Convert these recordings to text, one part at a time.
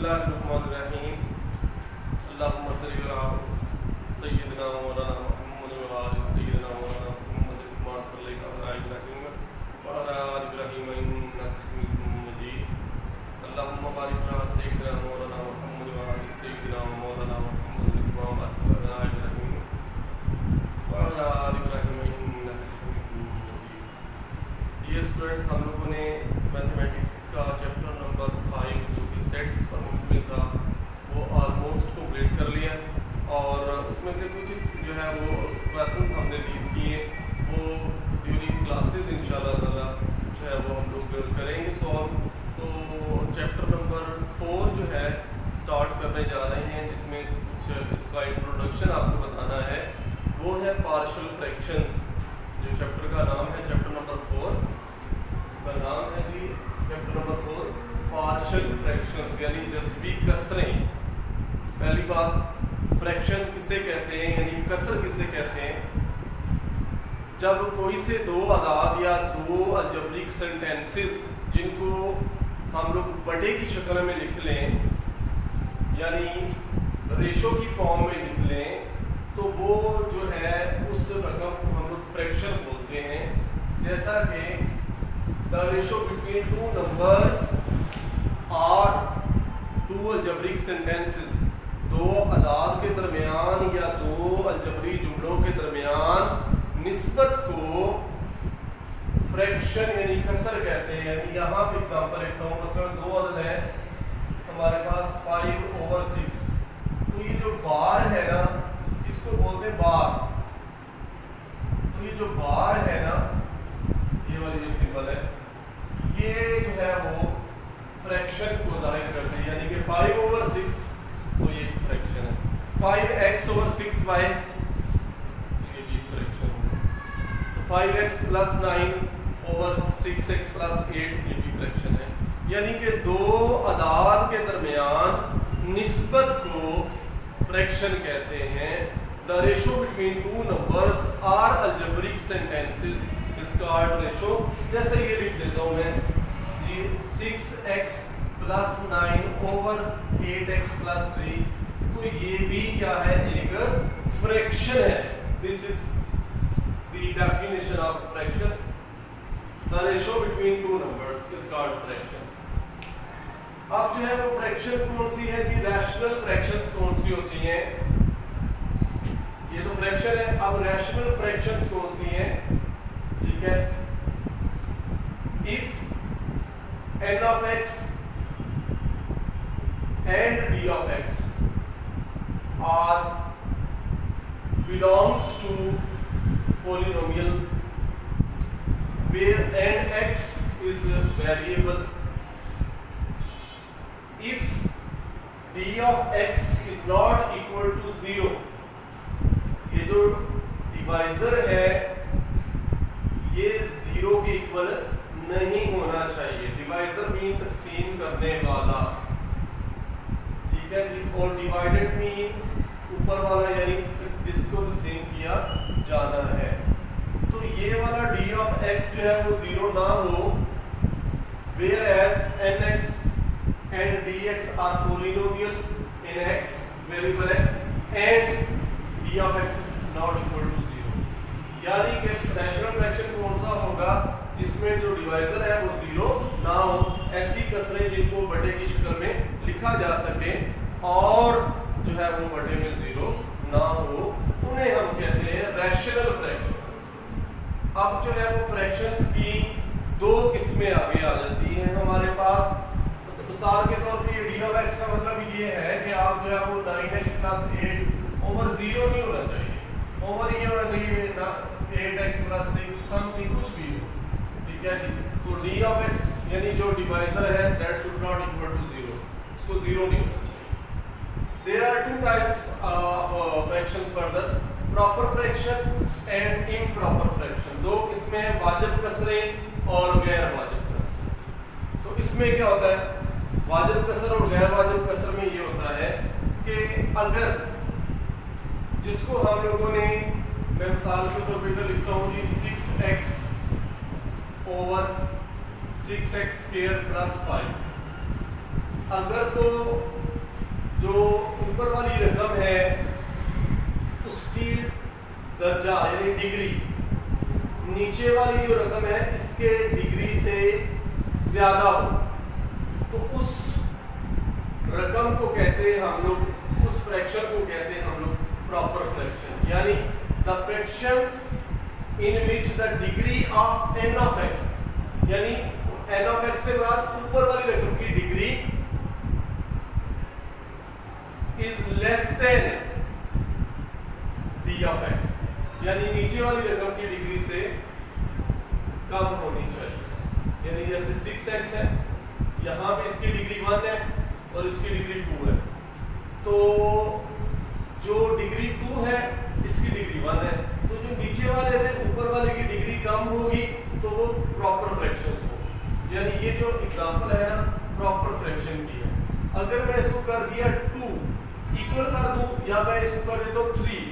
बिस्मिल्लाहिर्रहमानिर्रहीम अल्लाहुम्मा सल्लि अला सय्यिदिना मौलाना मुहम्मद व अला सय्यिदिना मौलाना मुहम्मद कमा सल्लैता अला इब्राहीम व अला आलि इब्राहीम इन्नका हमीदुम मजीद अल्लाहुम्मा बारिक अला सय्यिदिना मौलाना मुहम्मद व अला सय्यिदिना मौलाना मुहम्मद कमा बारकता अला इब्राहीम व अला आलि इब्राहीम इन्नका हमीदुम मजीद। डियर स्टूडेंट्स, हम लोगों ने मैथमेटिक्स का चैप्टर नंबर 5 जो कि सेट्स पर मुश्तमिल था वो ऑलमोस्ट कंप्लीट कर लिया और उसमें से कुछ जो है वो क्वेश्चंस हमने लीव किए वो ड्यूरिंग क्लासेस इंशाल्लाह ताला जो है वो हम लोग करेंगे सॉल्व। तो चैप्टर नंबर 4 जो है स्टार्ट करने जा रहे हैं जिसमें कुछ इसका इंट्रोडक्शन आपको बताना है, वो है पार्शियल फ्रैक्शंस। जो चैप्टर का नाम है चैप्टर नंबर 4 का नाम है जी चैप्टर नंबर 4 पार्शियल फ्रैक्शंस यानी जज़वी कसरें। पहली बात, फ्रैक्शन किसे कहते हैं यानी कसर किसे कहते हैं? जब कोई से दो अदाद या दो अलजेब्रिक सेंटेंसेस जिनको हम लोग बटे की शक्ल में लिख लें यानी रेशो की फॉर्म में लिख लें तो वो जो है उस रकम को हम लोग फ्रैक्शन बोलते हैं। जैसा कि the ratio between two numbers or two algebraic sentences, दो अदाद के दरमियान या दो अलजबरी जुमलों के दरमियान निस्बत को फ्रैक्शन यानी कसर कहते हैं। यानी यहाँ पे एग्जांपल लिखता हूँ, मसलन दो अदद है हमारे पास 5/6, तो ये जो बार है ना इसको बोलते हैं बार। तो ये जो बार है ना, ये वाली जो सिंबल है ये जो है वो फ्रैक्शन को जाहिर करते हैं। यानी कि 5/6 तो ये फ्रैक्शन है, 5x/6y तो ये भी फ्रैक्शन है, तो 5x + 9/6x + 8 ये भी फ्रैक्शन है। यानी कि दो अदाद के दरमियान निस्बत को फ्रैक्शन कहते हैं। The ratio between two numbers are algebraic sentences is called ratio. जैसे ये लिख देता हूँ मैं जी 6x + 9/8x + 3, तो ये भी क्या है, एक फ्रैक्शन है। This is the definition of fraction, the ratio between two numbers is called fraction. अब जो है वो फ्रैक्शन कौन सी है जी, रैशनल फ्रैक्शंस कौन सी होती हैं? ये तो फ्रैक्शन है, अब रैशनल फ्रैक्शंस कौन सी हैं? ठीक है, if n of x and d of x are belongs to polynomial where n x is a variable, if d of x is not equal to 0, ये जो डिवाइजर है ये 0 के इक्वल नहीं होना चाहिए। डिवाइजर मीन तकसीम करने वाला, ठीक है जी, और डिवाइडेड मीन ऊपर वाला यानी जिसको तकसीम किया जाना है। तो ये वाला d of x जो है वो 0 ना हो, whereas nx and dx are polynomial in x variable x and d of x not equal to 0। यानी कि रैशनल फ्रैक्शन कौन सा होगा जिसमें जो डिवाइजर है वो 0 ना हो, ऐसी कसरें जिनको बटे की शक्ल में लिखा जा सके और जो है वो बटे में 0 ना हो, उन्हें हम कहते हैं रैशनल फ्रैक्शंस। अब जो है वो फ्रैक्शंस की दो किस्में आगे आ जाती हैं हमारे पास। तो मिसाल के तौर पे d of x का मतलब ये है कि आप जो है वो 9x + 8/0 नहीं होना चाहिए, ओवर ये होना चाहिए ना 8x + 6 समथिंग कुछ भी हो, ठीक है जी। तो d of x यानी जो डिवाइजर है that should not equal to 0, इसको 0 नहीं होना चाहिए। There are two types of fractions further, proper fraction and improper fraction. दो इसमें है, वाजिब कसरें और गैर वाजिब कसरें। तो इसमें क्या होता है, वाजिब कसर और गैर वाजिब कसर में ये होता है कि अगर जिसको हम लोगों ने, मैं मिसाल के तौर पर लिखता हूँ जी 6x/6x² + 5, अगर तो जो ऊपर वाली रकम है उसकी दर्जा यानी डिग्री नीचे वाली जो रकम है इसके डिग्री से ज्यादा हो तो उस रकम को कहते हैं हम लोग, उस फ्रैक्शन को कहते हैं हम लोग प्रॉपर फ्रैक्शन, यानी the fractions in which the degree of n of x, यानी n ऑफ x से मुराद ऊपर वाली रकम की degree is less than d of x, यानी नीचे वाली रकम की डिग्री से कम होनी चाहिए। यानी जैसे 6x है, यहाँ पे इसकी डिग्री 1 है और इसकी डिग्री 2 है, तो जो डिग्री 2 है इसकी डिग्री 1 है, तो जो नीचे वाले से ऊपर वाले की डिग्री कम होगी तो वो प्रॉपर फ्रैक्शंस हो। यानी ये जो एग्जांपल है ना प्रॉपर फ्रैक्शन की है। अगर मैं इसको कर दिया 2 इक्वल कर दूं या मैं इसको कर देता हूं 3,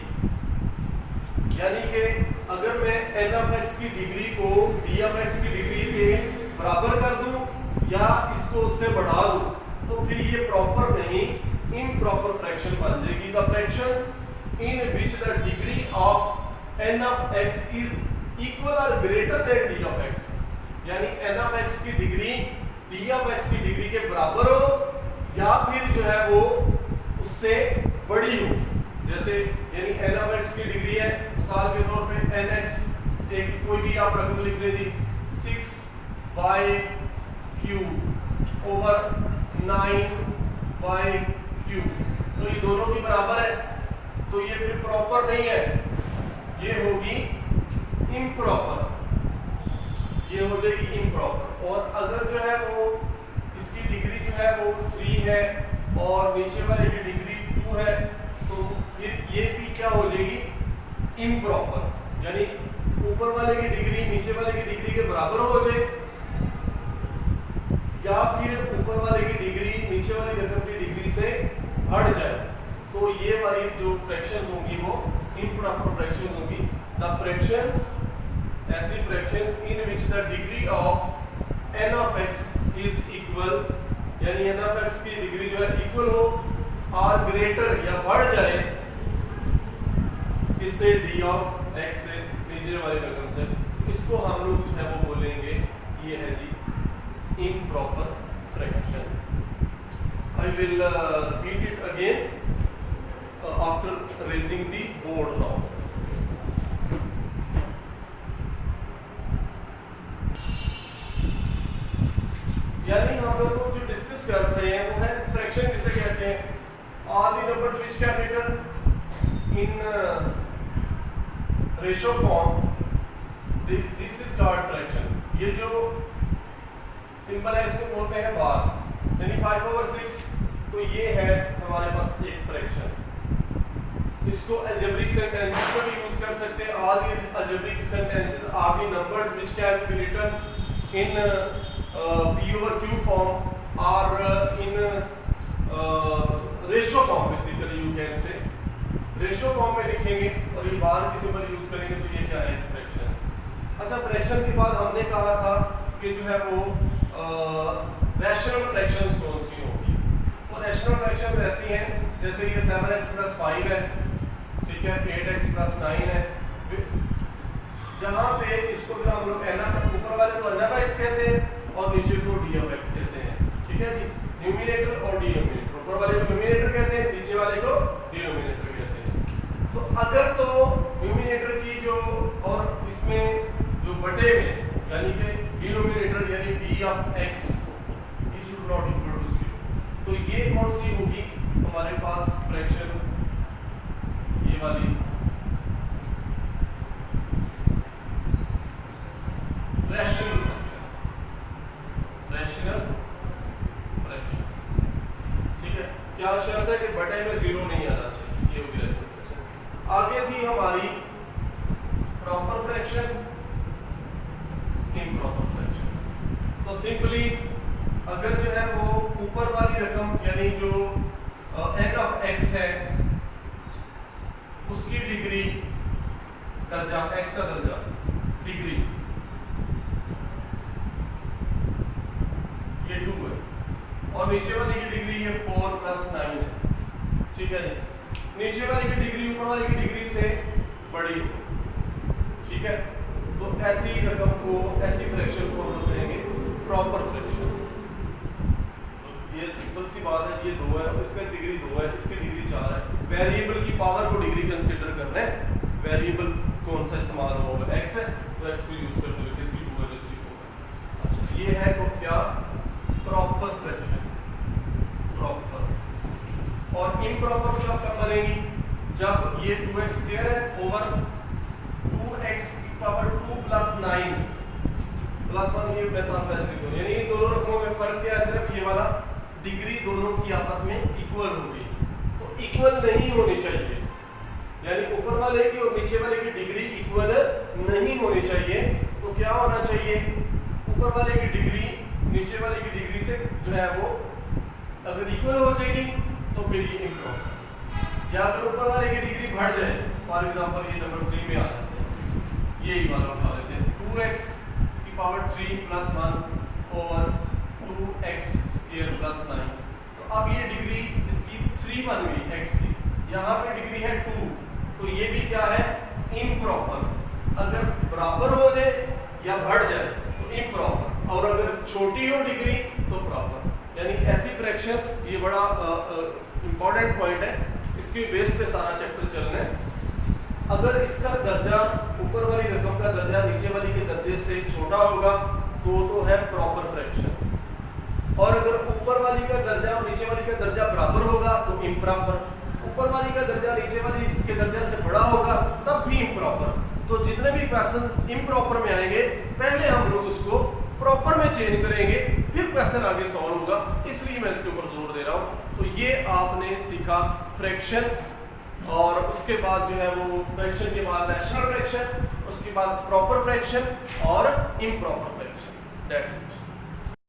यानी कि अगर मैं n ऑफ x की डिग्री को d ऑफ x की डिग्री के बराबर कर दूं या इसको उससे बढ़ा दूं तो फिर ये प्रॉपर नहीं इम्प्रॉपर फ्रैक्शन बन जाएगी। The fractions in which the degree of n of x is equal और greater than d of x, यानी n ऑफ x की डिग्री d ऑफ x की डिग्री के बराबर हो या फिर जो है वो उससे बड़ी हो। जैसे यानी n ऑफ x की डिग्री है, मिसाल के तौर पे nx, एक कोई भी आप रकम लिख लीजिए 6y cube over 9y cube, तो ये दोनों की बराबर है, तो ये फिर प्रॉपर नहीं है, ये होगी इम्प्रॉपर, ये हो जाएगी इम्प्रॉपर। और अगर जो है वो इसकी डिग्री जो है वो 3 है और नीचे वाले की डिग्री 2 है तो फिर ये भी क्या हो जाएगी इम्प्रॉपर, यानी ऊपर वाले की डिग्री नीचे वाले की डिग्री के बराबर हो जाए या फिर ऊपर वाले की डिग्री नीचे वाली रकम की डिग्री से बढ़ जाए, तो ये वाली जो फ्रैक्शंस होंगी वो इम्प्रॉपर फ्रैक्शंस होंगी। द फ्रैक्शंस, ऐसी fractions in which the degree of n of x is equal, यानी n ऑफ x की डिग्री जो है इक्वल हो और ग्रेटर या बढ़ जाए इससे d ऑफ x से नीचे वाली रकम से, इसको हम लोग जो है वो बोलेंगे ये है जी improper fraction. I will repeat it again after raising the board now. यानी हम लोग जो डिस्कस कर रहे हैं वो है फ्रैक्शन किसे कहते हैं, all the numbers which can be written in ratio form, this is called fraction. ये जो सिंबल है इसको बोलते हैं बार, यानी 5/6, तो ये है हमारे पास एक फ्रैक्शन। इसको अलजेब्रिक सेंटेंसेस में भी यूज कर सकते हैं। All the algebraic sentences are the numbers which can be written in p/q form और in ratio form, basically you can say ratio form में लिखेंगे और ये बार की सिंबल यूज करेंगे तो ये क्या है फ्रैक्शन। अच्छा, फ्रैक्शन के बाद हमने कहा था कि जो है वो रैशनल फ्रैक्शंस कौन सी होंगी, तो रैशनल फ्रैक्शंस ऐसी हैं जैसे ये 7x + 5 है, ठीक है, 8x + 9 है, जहां पे इसको अगर हम लोग ऊपर वाले को n(x) कहते हैं और नीचे को d(x) कहते हैं, ठीक है जी, न्यूमरेटर और डिनोमिनेटर, ऊपर वाले को न्यूमरेटर कहते हैं, नीचे वाले को डिनोमिनेटर कहते हैं। तो अगर तो न्यूमरेटर की जो और इसमें जो बटे में यानी कि डिनोमिनेटर यानी d of x is not equal to 0, तो ये कौन सी होगी हमारे पास फ्रैक्शन, ये वाली रैशनल फ्रैक्शन, ठीक है। क्या शर्त है कि बटे में 0 नहीं आना चाहिए, ये होगी रैशनल फ्रैक्शन। आगे थी हमारी प्रॉपर फ्रैक्शन, इम्प्रॉपर फ्रैक्शन। तो सिंपली अगर जो है वो ऊपर वाली रकम यानी जो n ऑफ x है उसकी डिग्री दर्जा x का दर्जा डिग्री ये 2 है और नीचे वाली की डिग्री ये 4 + 9 है, ठीक है जी। नीचे वाली की डिग्री ऊपर वाली की डिग्री से बड़ी हो, ठीक है। तो ऐसी रकम को, ऐसी फ्रैक्शन को हम लोग कहेंगे प्रॉपर फ्रैक्शन। तो ये सिंपल सी बात है, ये 2 है, इसका डिग्री 2 है, इसकी डिग्री 4 है। वेरिएबल की पावर को डिग्री कंसीडर करना है। वेरिएबल कौन सा इस्तेमाल होगा, x है, तो x को यूज करते हुए इसकी 2 है, इसकी 4 है। अच्छा, ये है तो क्या प्रॉपर फ्रैक्शन, प्रॉपर। और इम्प्रॉपर कब बनेगी, जब ये 2x स्क्वायर है ओवर 2x की पावर 2 + 9 + 1, ये मैं साफ ऐसे लिखूंगा, यानी इन दोनों रकमों में फर्क क्या है, सिर्फ ये वाला डिग्री दोनों की आपस में इक्वल होगी। तो इक्वल नहीं होनी चाहिए, यानी ऊपर वाले की और नीचे वाले की डिग्री इक्वल नहीं होनी चाहिए। तो क्या होना चाहिए, ऊपर वाले की डिग्री नीचे वाले की डिग्री से जो है वो अगर इक्वल हो जाएगी तो फिर ये इम्प्रॉपर। या अगर ऊपर वाले की डिग्री बढ़ जाए, फॉर एग्जांपल ये नंबर 3 में आ जाते हैं, यही वाला उठा लेते हैं, 2x की पावर 3 + 1 ओवर 2x स्क्वायर + 9। तो अब ये डिग्री इसकी 3 बन गई x की, यहाँ पे डिग्री है 2, तो ये भी क्या है, इम्प्रॉपर। अगर बराबर हो जाए या बढ़ जाए तो इम्प्रॉपर, और अगर छोटी हो डिग्री तो प्रॉपर। यानी ऐसी फ्रैक्शंस, ये बड़ा इंपॉर्टेंट पॉइंट है, इसके बेस पे सारा चैप्टर चलना है। अगर इसका दर्जा, ऊपर वाली रकम का दर्जा नीचे वाली के दर्जे से छोटा होगा तो है प्रॉपर फ्रैक्शन, और अगर ऊपर वाली का दर्जा और नीचे वाली का दर्जा बराबर होगा तो इम्प्रॉपर, ऊपर वाली का दर्जा नीचे वाली के दर्जा से बड़ा होगा तब भी इम्प्रॉपर। तो जितने भी क्वेश्चंस इम्प्रॉपर में आएंगे, पहले हम लोग उसको प्रॉपर में चेंज करेंगे, फिर क्वेश्चन आगे सॉल्व होगा, इसलिए मैं इसके ऊपर जोर दे रहा हूं। तो ये आपने सीखा फ्रैक्शन, और उसके बाद जो है वो फ्रैक्शन के बाद रैशनल फ्रैक्शन, उसके बाद प्रॉपर फ्रैक्शन और इम्प्रॉपर फ्रैक्शन। That's it.